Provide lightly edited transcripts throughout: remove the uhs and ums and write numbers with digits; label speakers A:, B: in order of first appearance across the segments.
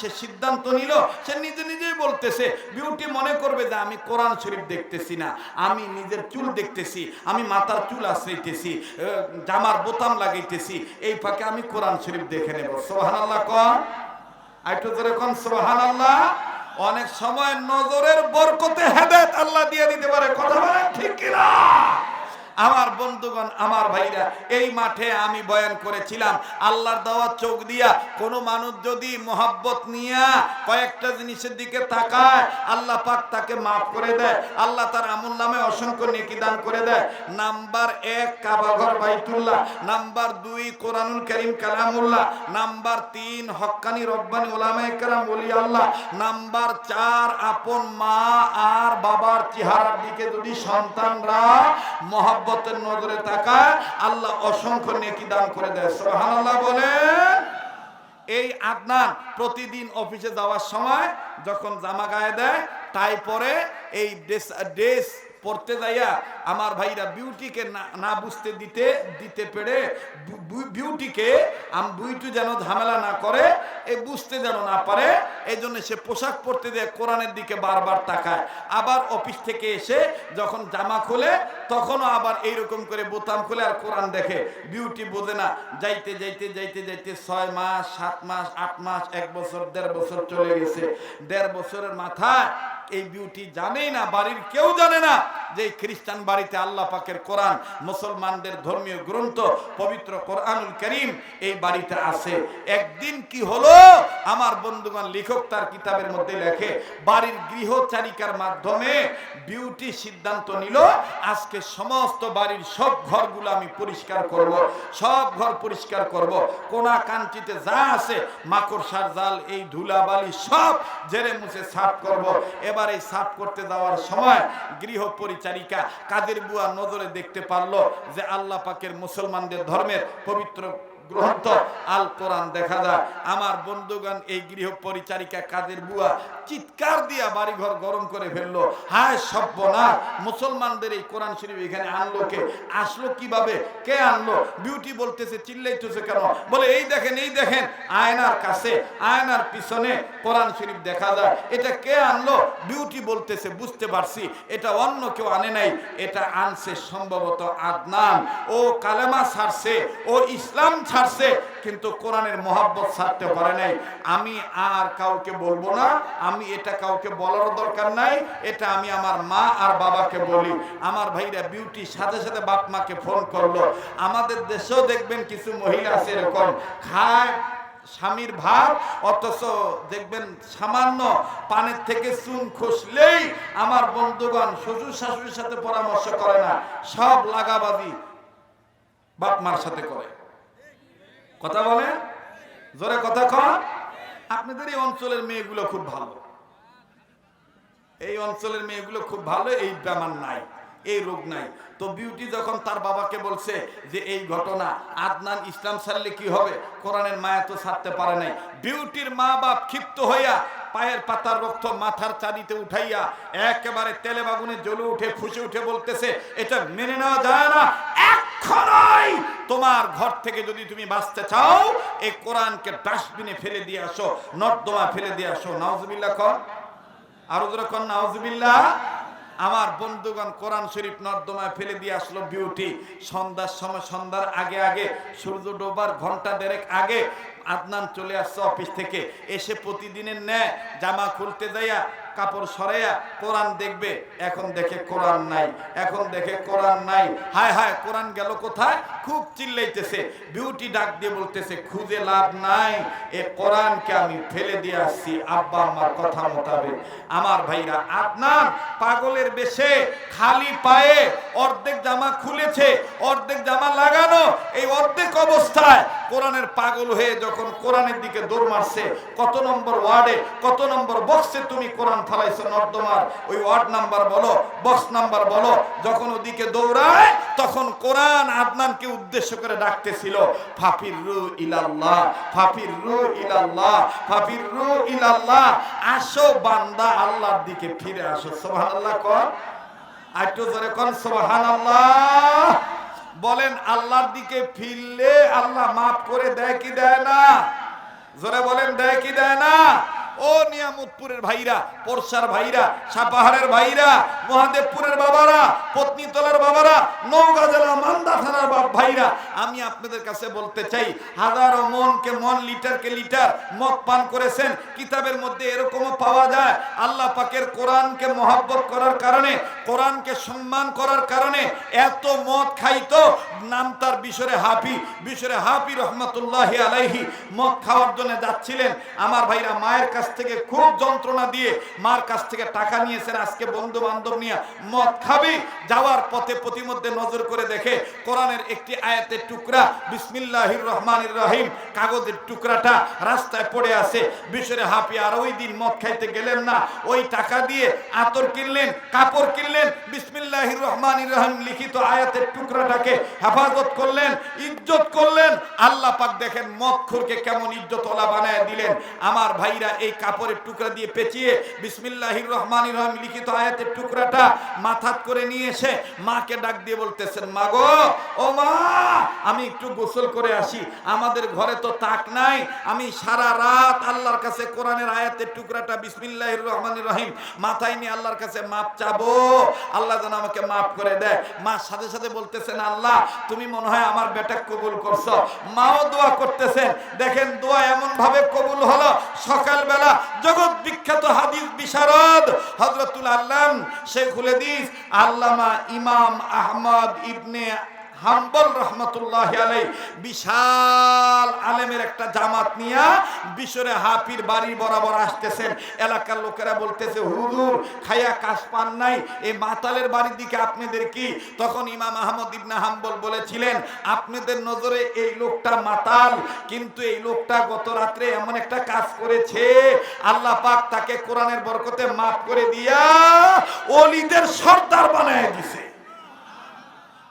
A: সে সিদ্ধান্ত নিল, সে নিজে নিজেই বলতেছে, বিউটি মনে করবে যে আমি কোরআন শরীফ দেখতেছি না, আমি নিজের চুল দেখতেছি, আমি মাথার চুল আশ্রাইতেছি, জামার বোতাম লাগাইতেছি, এই ফাঁকে আমি কোরআন শরীফ দেখে নেব। সুবহানাল্লাহ কোন, আইটো জোরে কোন সুবহানাল্লাহ। অনেক সময় নজরের বরকতে হেদায়েত আল্লাহ দিয়ে দিতে পারে, কথা বলেন ঠিক কিনা? আমার বন্ধুগণ, আমার ভাইরা, এই মাঠে আমি বয়ান করেছিলাম, আল্লাহর দেওয়া চোখ দিয়া কোনো মানুষ যদি মোহাব্বত নিয়ে কয়েকটা জিনিসের দিকে তাকায়, আল্লাহ পাক তাকে মাফ করে দেয়, আল্লাহ তার আমল নামে অসংখ্য নেকি দান করে দেয়। নাম্বার 1 কাবাঘর বাইতুল্লাহ, নাম্বার 2 কোরআনুল কারীম কালামুল্লাহ, নাম্বার 3 হক্কানি রব্বানি উলামায়ে কেরাম ওলি আল্লাহ, নাম্বার 4 আপন মা আর বাবার চেহারার দিকে যদি সন্তানরা মোহাব্বতের নজরে তাকায়, আল্লাহ অসংখ্য নেকি দান করে দেয়। সুবহানাল্লাহ বলেন। এই আদনান প্রতিদিন অফিসে যাওয়ার সময় যখন জামা গায়ে দেয়, টাই পরে, এই ড্রেস পড়তে যাইয়া আমার ভাইরা বিউটিকে না বুঝতে দিতে পেরে, বিউটিকে বুইটু যেন ঝামেলা না করে, এই বুঝতে যেন না পারে, এই জন্য সে পোশাক পরতে দেয়, কোরআনের দিকে বারবার তাকায়। আবার অফিস থেকে এসে যখন জামা খোলে, তখনও আবার এইরকম করে বোতাম খুলে আর কোরআন দেখে। বিউটি বোঝে না, যাইতে যাইতে যাইতে যাইতে 6 মাস 7 মাস 8 মাস 1 বছর 1.5 বছর চলে গেছে। 1.5 বছরের মাথায় এই বিউটি জানেই না, বাড়ির কেউ জানে না যে খ্রিস্টান বাড়িতে আল্লাহ পাকের কোরআন, মুসলমানদের ধর্মীয় গ্রন্থ পবিত্র কোরআনুল কারীম এই বাড়িতে আছে। একদিন কি হলো, আমার বন্ধুগণ, লেখক তার কিতাবের মধ্যে লেখে, বাড়ির গৃহচারিকার মাধ্যমে বিউটি সিদ্ধান্ত নিল, আজকে সমস্ত বাড়ির সব ঘরগুলো আমি পরিষ্কার করব, সব ঘর পরিষ্কার করব, কোনা কাঞ্চিতে যা আছে মাকড়সার জাল, এই ধুলাবালি সব ঝেড়ে মুছে সাফ করব। এবার এই সাফ করতে যাওয়ার সময় গৃহ পরিচারিকা কাদের বুয়া নজরে দেখতে পারলো যে আল্লাহ পাকের মুসলমানদের ধর্মের পবিত্র গ্রন্থ আল কোরআন দেখা যায়। আমার বন্ধুগণ, এই গৃহ পরিচারিকা কাদের বুয়া চিৎকার দিয়া বাড়িঘর গরম করে ফেললো, হায় সর্বনাশ, মুসলমানদের এই কোরআন শরীফ এখানে আনলো কে, আসলো কিভাবে, কে আনলো? বিউটি বলতেছে, চিল্লাইতেছে কেন? বলে এই দেখেন, এই দেখেন, আয়নার কাছে, আয়নার পিছনে কোরআন শরীফ দেখা যায়, এটা কে আনলো? বিউটি বলতেছে, বুঝতে পারছি, এটা অন্য কেউ আনে নাই, এটা আনছে সম্ভবত আদনান। ও কালেমা ছাড়ছে, ও ইসলাম ছাড়ছে, কিন্তু কোরআনের মহব্বত ছাড়তে পারে নাই। আমি আর কাউকে বলবো না, আমি এটা কাউকে বলার দরকার নাই, এটা আমি আমার মা আর বাবাকে বলি। আমার ভাইরা, বিউটি সাথে সাথে বাপ মাকে ফোন করলো। আমাদের দেশেও দেখবেন কিছু মহিলা আছে এরকম, খায় স্বামীর ভাত, অথচ দেখবেন সামান্য পানের থেকে চুন খসলেই আমার বন্ধুগণ শ্বশুর শাশুড়ির সাথে পরামর্শ করে না, সব লাগাবাজি বাপ মার সাথে করে। কথা বলে, জোরে কথা কন। আপনাদের এই অঞ্চলের মেয়েগুলো খুব ভালো, এই অঞ্চলের মেয়েগুলো খুব ভালো, এই বেমার নাই, এই রোগ নাই। তো বিউটি যখন তার বাবাকে বলছে যে এই ঘটনা, আদনান ইসলাম ছাড়লে কি হবে, কোরআনের মায়া তো ছাড়তে পারে নাই, বিউটির মা বাপ ক্ষিপ্ত হইয়া পায়ের পাতার রক্ত মাথার চাঁদিতে উঠাইয়া একেবারে তেলে বাগুনে জ্বলে উঠে ফুসে উঠে বলতেছে, এটা মেনে নেওয়া যায় না, এক্ষণই তোমার ঘর থেকে যদি তুমি বাঁচতে চাও, এই কোরআনকে ডাস্টবিনে ফেলে দিয়ে আসো, নর্দমা ফেলে দিয়ে আসো। নাউজুবিল্লাহ কর, আরো জোরে কর নাউজুবিল্লাহ। আমার বন্ধুগণ, কোরআন শরীফ নর্দমায় ফেলে দিয়ে আসলো বিউটি। সন্ধ্যার সময়, সন্ধ্যার আগে আগে, সূর্য ডোবার ঘন্টা 1.5 আগে আদনান চলে আসছে অফিস থেকে, এসে প্রতিদিনের ন্যায় জামা খুলতে যাইয়া কাপড় সরাইয়া কোরআন দেখবে, এখন দেখে কোরআন নাই, এখন দেখে কোরআন নাই, হায় হায় কোরআন গেল কোথায়, খুব চিল্লাইতেছে। বিউটি ডাক দিয়ে বলতেছে, খুঁজে লাভ নাই, এ কোরআনকে আমি ফেলে দিয়ে আসছি আব্বা আম্মার কথা মোতাবেক। আমার ভাইরা, আদনান পাগলের বেশে খালি পায়ে অর্ধেক জামা খুলেছে, অর্ধেক জামা লাগানো, এই অর্ধেক অবস্থায় কোরআনের পাগল হয়ে যখন কোরআনের দিকে দৌড় মারছে, কত নম্বর ওয়ার্ডে, কত নম্বর বক্সে তুমি কোরআন ফালাইছো নর্দমার, ওই ওয়ার্ড নাম্বার বলো, বক্স নাম্বার বলো। যখন ওদিকে দৌড়ায় তখন কোরআন আদনানকে উদ্দেশ্য করে ডাকতেছিল, ফাফিরু ইলাল্লাহ, ফাফিরু ইলাল্লাহ, ফাফিরু ইলাল্লাহ, আসো বান্দা আল্লাহর দিকে ফিরে আসো। সুবহানাল্লাহ কর, আরেকটু জোরে কর সুবহানাল্লাহ। বলেন, আল্লাহর দিকে ফিরলে আল্লাহ মাফ করে দেয় কি দেয় না? জোরে বলেন দেয় কি দেয় না? ও নিয়ামতপুরের ভাইরা, পরশার ভাইরা, সাপাহারের ভাইরা, মহাদেবপুরের বাবারা, পত্নীতলার বাবারা, নওগাঁ জেলা মান্দা থানার ভাইরা, আমি আপনাদের কাছে বলতে চাই, হাজারো মনকে মন, লিটারকে লিটার মদ পান করেছেন। কিতাবের মধ্যে এরকমও পাওয়া যায়, আল্লাহ পাকের কোরআনকে মহব্বত করার কারণে, কোরআনকে সম্মান করার কারণে এত মদ খাইতো, নাম তার বিশরে হাফি। বিশরে হাফি রহমতুল্লাহি আলাইহি মদ খাওয়ার জন্য যাচ্ছিলেন। আমার ভাইরা মায়ের কাছ থেকে খুব যন্ত্রণা দিয়ে মার কাছ থেকে টাকা নিয়েছেন, আজকে বন্ধু বান্ধব নিয়ে মদ খাবি। যাওয়ার পথে প্রতিমধ্যে নজর করে দেখে কোরআনের একটি আয়াতের টুকরা, বিসমিল্লাহির রহমানির রহিম, কাগজের টুকরাটা রাস্তায় পড়ে আছে। বিশরে হাফি আর ওই দিন মদ খাইতে গেলেন না, ওই টাকা দিয়ে আতর কিনলেন, কাপড় কিনলেন, বিসমিল্লাহির রহমানির রহিম লিখিত আয়াতের টুকরাটাকে হেফাজত করলেন, ইজ্জত করলেন। আল্লাহ পাক দেখেন মদখোরকে কেমন ইজ্জতওয়ালা বানায় দিলেন। আমার ভাইরা এই কাপড়ের টুকরা দিয়ে পেঁচিয়ে বিসমিল্লাহির রহমানির রহিম লিখিত আয়াতের টুকরাটা মাথাত করে নিয়ে এসে মাকে ডাক দিয়ে বলতেছেন, মা গো, ও মা, আমি একটু গোসল করে আসি, আমাদের ঘরে তো তাক নাই, আমি সারা রাত আল্লাহর কাছে কোরআনের আয়াতের টুকরাটা বিসমিল্লাহির রহমানির রহিম মাথায় নিয়ে আল্লাহর কাছে মাপ চাবো, আল্লাহ যেন আমাকে মাফ করে দেয়। মা সাথে সাথে বলতেছেন, আল্লাহ তুমি মনে হয় আমার বেটা কবুল করছো। মাও দোয়া করতেছেন। দেখেন দোয়া এমন ভাবে কবুল হলো, সকালবেলা জগৎ বিখ্যাত হাদিস বিশারদ হযরতুল আল্লাম শেখুল হাদিস আল্লামা ইমাম আহমদ ইবনে হাম্বল রহমতুল্লাহি আলাইহি বিশাল আলেমের একটা জামাত নিয়ে বিশরে হাফির বাড়ি বরাবর আসতেছেন। এলাকার লোকেরা বলতেছে, হুজুর খায়া কাজ পান নাই, এই মাতালের বাড়ির দিকে আপনাদের কি? তখন ইমাম আহমদ ইবনে হাম্বল বলেছিলেন, আপনাদের নজরে এই লোকটা মাতাল, কিন্তু এই লোকটা গত রাত্রে এমন একটা কাজ করেছে, আল্লাহ পাক তাকে কোরআনের বরকতে মাফ করে দিয়া ওলিদের সর্দার বানায় দিছে।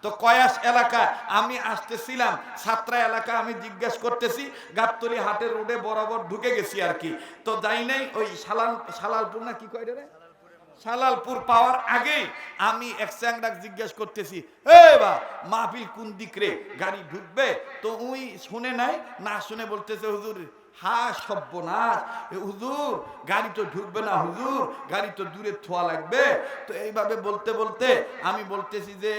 A: তো কয়াস এলাকা আমি আসতেছিলাম, ছাত্রা এলাকা আমি জিজ্ঞাসা করতেছি, গাবতলী হাটের রোডে বরাবর ঢুকে গেছি আর কি। তো যাই নাই, ওই সালালপুর না কি কয় রে, সালালপুর পাওয়ার আগে আমি এক চ্যাংড়াক জিজ্ঞেস করতেছি, এ বা মাহফিল কোন দিক রে, গাড়ি ঢুকবে? তো ওই শুনে নাই, না শুনে বলতেছে, হুজুর হা সর্বনাশ, হুজুর গাড়ি তো ঢুকবে না, হুজুর গাড়ি তো দূরে থোয়া লাগবে। তো এইভাবে বলতে বলতে আমি বলতেছি যে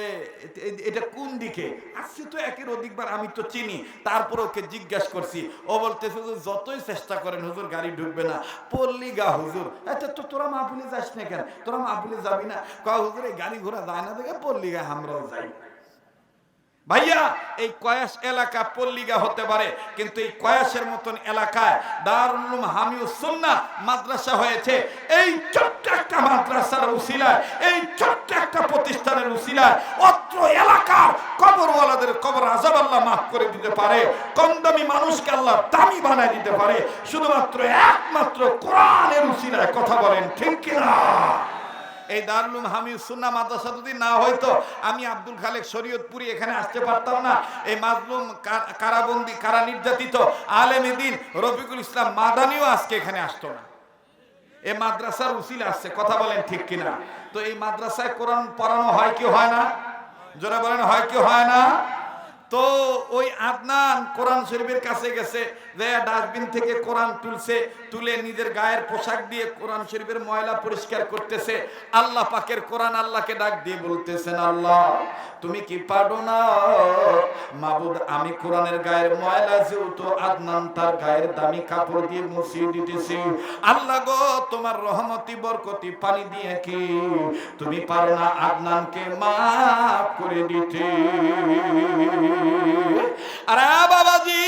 A: এটা কোন দিকে? আসছে তো একের অধিকবার, আমি তো চিনি, তারপর ওকে জিজ্ঞাসা করছি। ও বলতেছে, হুজুর যতই চেষ্টা করেন হুজুর গাড়ি ঢুকবে না, পল্লীগা হুজুর। আচ্ছা তো তোরা মাহফিলে যাস না কেন? তোরা মাহফিলে যাবি না? কয় হুজুর এই গাড়ি ঘোড়া যায় না দেখে পল্লীগা আমরাও যাই। ভাইয়া এই কয়াস এলাকা পল্লীগা হতে পারে, কিন্তু এই কয়াসের মতন এলাকায় দারুল উলুম হামিউস সুন্নাহ মাদ্রাসা হয়েছে। এই ছোট্ট একটা মাদ্রাসার উসিলায়, এই ছোট্ট একটা প্রতিষ্ঠানের উসিলায় অত্র এলাকার কবরওয়ালাদের কবর আযাব আল্লাহ মাফ করে দিতে পারে, কম দামি মানুষকে আল্লাহ দামি বানায় দিতে পারে, শুধুমাত্র একমাত্র কোরআনের উসিলায়। কথা বলেন ঠিক কিনা? এই দারুল উলুম হামিউস সুন্নাহ মাদ্রাসা যদি না হয়তো আমি আব্দুল খালেক শরীয়তপুরি এখানে আসতে পারতাম না। এই মাজলুম, কারাবন্দি, কারা নির্যাতিত আলেমে দ্বীন রফিকুল ইসলাম মাদানিও আজকে এখানে আসতো না। এই মাদ্রাসার উসিলা আসছে। কথা বলেন ঠিক কিনা? তো এই মাদ্রাসায় কোরআন পড়ানো হয় কি হয় না? জোরে বলেন হয় কি হয় না? তো ওই আদনান কোরআন শরীফের কাছে গেছে, যে ডাস্টবিন থেকে কোরআন তুলছে, তুলে নিজের গায়ের পোশাক দিয়ে কোরআন শরীফের ময়লা পরিষ্কার করতেছে। আল্লাহ পাকের কোরআন আল্লাহকে ডাক দিয়ে বলতেছেন, আল্লাহ তুমি কি পারো না? মাবুদ আমি কোরআনের গায়ের ময়লা যেহেতু আদনান তার গায়ের দামি কাপড় দিয়ে মুছিয়ে দিতেছি, আল্লাহ গো তোমার রহমতি বরকতি পানি দিয়ে কি তুমি পারো না আদনানকে মাফ করে দিতে? আরে বাবাজি,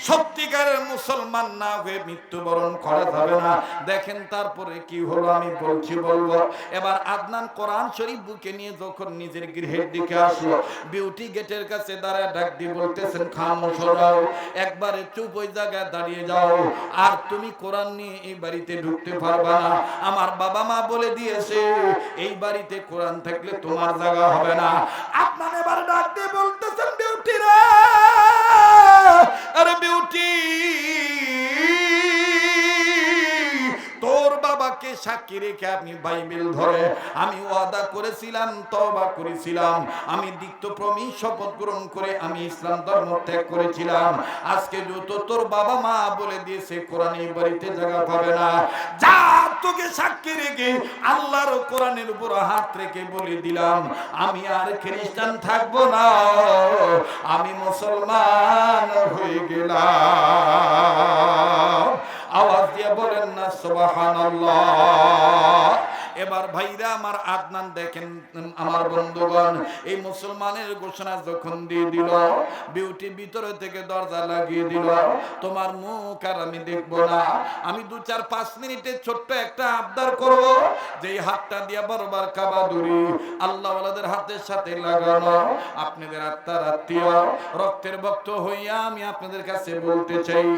A: সত্যিকারের মুসলমান না হয়ে মৃত্যুবরণ করা যাবে না। দেখেন তারপরে কি হলো, আমি বলবো। এবার আদনান কোরআন শরীফ বুকে নিয়ে যখন নিজের গৃহের দিকে আসলো, বিউটি গেটের কাছে দাঁড়ায় ডাক দিয়ে বলতেছেন, খামোশ হও, একবারে চুপ ওই জায়গায় দাঁড়িয়ে যাও, আর তুমি কোরআন নিয়ে এই বাড়িতে ঢুকতে পারবা না। আমার বাবা মা বলে দিয়েছে এই বাড়িতে কোরআন থাকলে তোমার জায়গা হবে না। আপনার এবার ডাক দিয়ে বলতেছেন, বিউটি রে, আরে বিউটি, তোর বাবাকে সাক্ষী রেখে আমি বাইবেল ধরে আমি ওয়াদা করেছিলাম, তওবা করেছিলাম, আমি দীপ্তপ্রমী শপথ গ্রহণ করে আমি ইসলাম ধর্ম ত্যাগ করেছিলাম। আজকে যত তোর বাবা মা বলে দিয়েছে কোরআন এই বাড়িতে জায়গা পাবে না, যা তোকে সাক্ষী রেখে আল্লাহর কোরআনের উপর হাত রেখে বলে দিলাম আমি আর খ্রিস্টান থাকবো না, আমি মুসলমান হয়ে গেলাম। আওয়াজ দিয়ে বলেন না সুবহানাল্লাহ। এবার ভাইরা আমার আদনান দেখেন, আমার বন্ধুগণ, এই মুসলমানের ঘোষণা যখন দিয়ে দিল, বিউটি ভিতরে থেকে দরজা লাগিয়ে দিল, তোমার মুখ আর আমি দেখবো না, আমি 2-4-5 মিনিটের ছোট্ট একটা আবদার করব, যেই হাতটা দিয়া বারবার কাবা দূরি আল্লাহ ওয়ালাদের হাতের সাথে লাগানো, আপনাদের আত্মার আত্মীয় রক্তের ভক্ত হইয়া আমি আপনাদের কাছে বলতে চাই,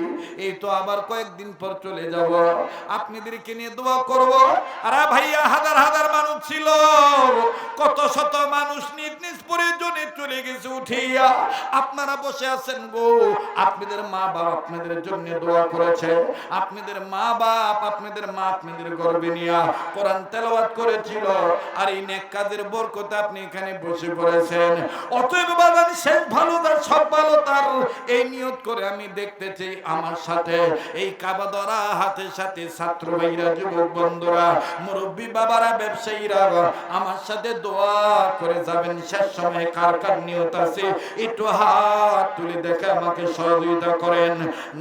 A: এই তো আবার কয়েকদিন পর চলে যাব, আপনাদেরকে নিয়ে দোয়া করব। আর ভাইয়া হাজার হাজার মানুষ ছিল, কত শত মানুষ নিজ নিজ প্রয়োজনে চলে গেছে উঠিয়া, আপনারা বসে আছেন গো, আপনাদের মা বাপ আপনাদের জন্য দোয়া করেছে, আপনাদের মা বাপ আপনাদের মা আপনাদের গর্বে নিয়া কোরআন তেলাওয়াত করেছিল, আর এই নেক কাজের বরকতে আপনি এখানে বসে পড়েছেন। অতএব বাজান শেষ ভালো তার সব ভালো তার, এই নিয়ত করে আমি দেখতে চাই আমার সাথে এই কাবা ধরা হাতের সাথে ছাত্র ভাইরা, যুবক বন্ধুরা, মুরব্বী বাবারা, ব্যবসায়ীরা আমার সাথে দোয়া করে যাবেন। শেষ সময় কার কার নিয়ত আছে একটু হাত তুলে দেখে আমাকে সহযোগিতা করেন।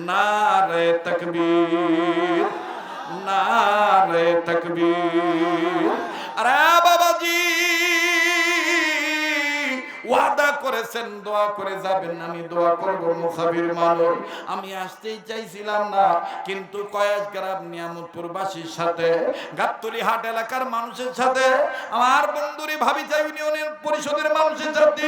A: নারে তাকবীর, নারে তাকবীর। আরে বাবাজি ওয়াদা করেছেন দোয়া করে যাবেন, আমি দোয়া করব। মুসাফির মানুষ আমি আসতেই চাইছিলাম না, কিন্তু কয়েক গ্রাম নিয়ামতপুরবাসীর সাথে, গাবতলী হাট এলাকার মানুষের সাথে, আমার বন্ধুরি ভাবিচা ইউনিয়নের পরিষদের মানুষের সাথে,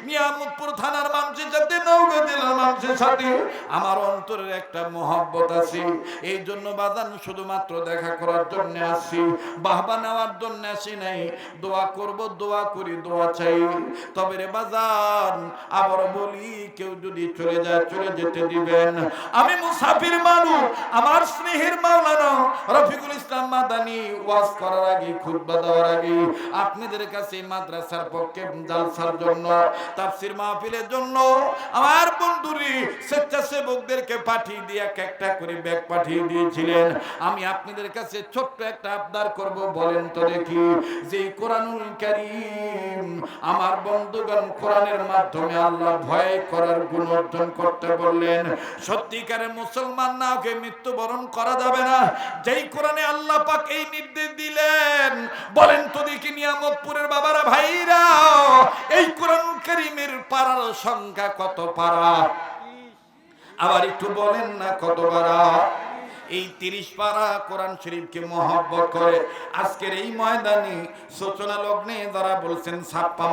A: নিয়ামতপুর থানার মানুষের সাথে, নওগাঁ জেলার মানুষের সাথে আমার অন্তরের একটা মহব্বত আছে। এই জন্য বাজান শুধুমাত্র দেখা করার জন্য আসি, বাহবা নেওয়ার জন্য আসি নাই। দোয়া করব, দোয়া করি, দোয়া চাই। তবে রে বাজান আবার বলি, কেউ যদি চলে যায় চলে যেতে দিবেন। আমি মুসাফির মানুষ, আমার স্নেহের মাওলানা রফিকুল ইসলাম মাদানী ওয়াজ করার আগে, খুতবা দেওয়ার আগে আপনাদের কাছে মাদ্রাসার পক্ষে জালসার জন্য, তাফসীর মাহফিলের জন্য আমার বন্ধুরি স্বেচ্ছাসেবকদেরকে পাঠিয়ে দিয়ে একটা করে ব্যাগ পাঠিয়ে দিয়েছিলেন। আমি আপনাদের কাছে ছোট্ট একটা আবদার করব, বলেন তো দেখি, যে কোরআনুল কারীম আমার বন্ধুগণ কোরআনের মাধ্যমে আল্লাহ ভয় করার গুণ অর্জন করতে বললেন, সত্যিকারের মুসলমান না হয়ে মৃত্যুবরণ করা যাবে না। যেই কোরআনে আল্লাহ পাক এই নির্দেশ দিলেন, বলেন তো দেখি নিয়ামতপুরের বাবারা ভাইরা, এই কোরআনুল কারীমের পারার সংখ্যা কত পারা? আবার একটু বলেন না কত পারা? এই 30 পারা কোরআন শরীফকে মহব্বত করে আজকের এই ময়দানে সূচনা লগ্নে যারা বলছেন ছাপ্পা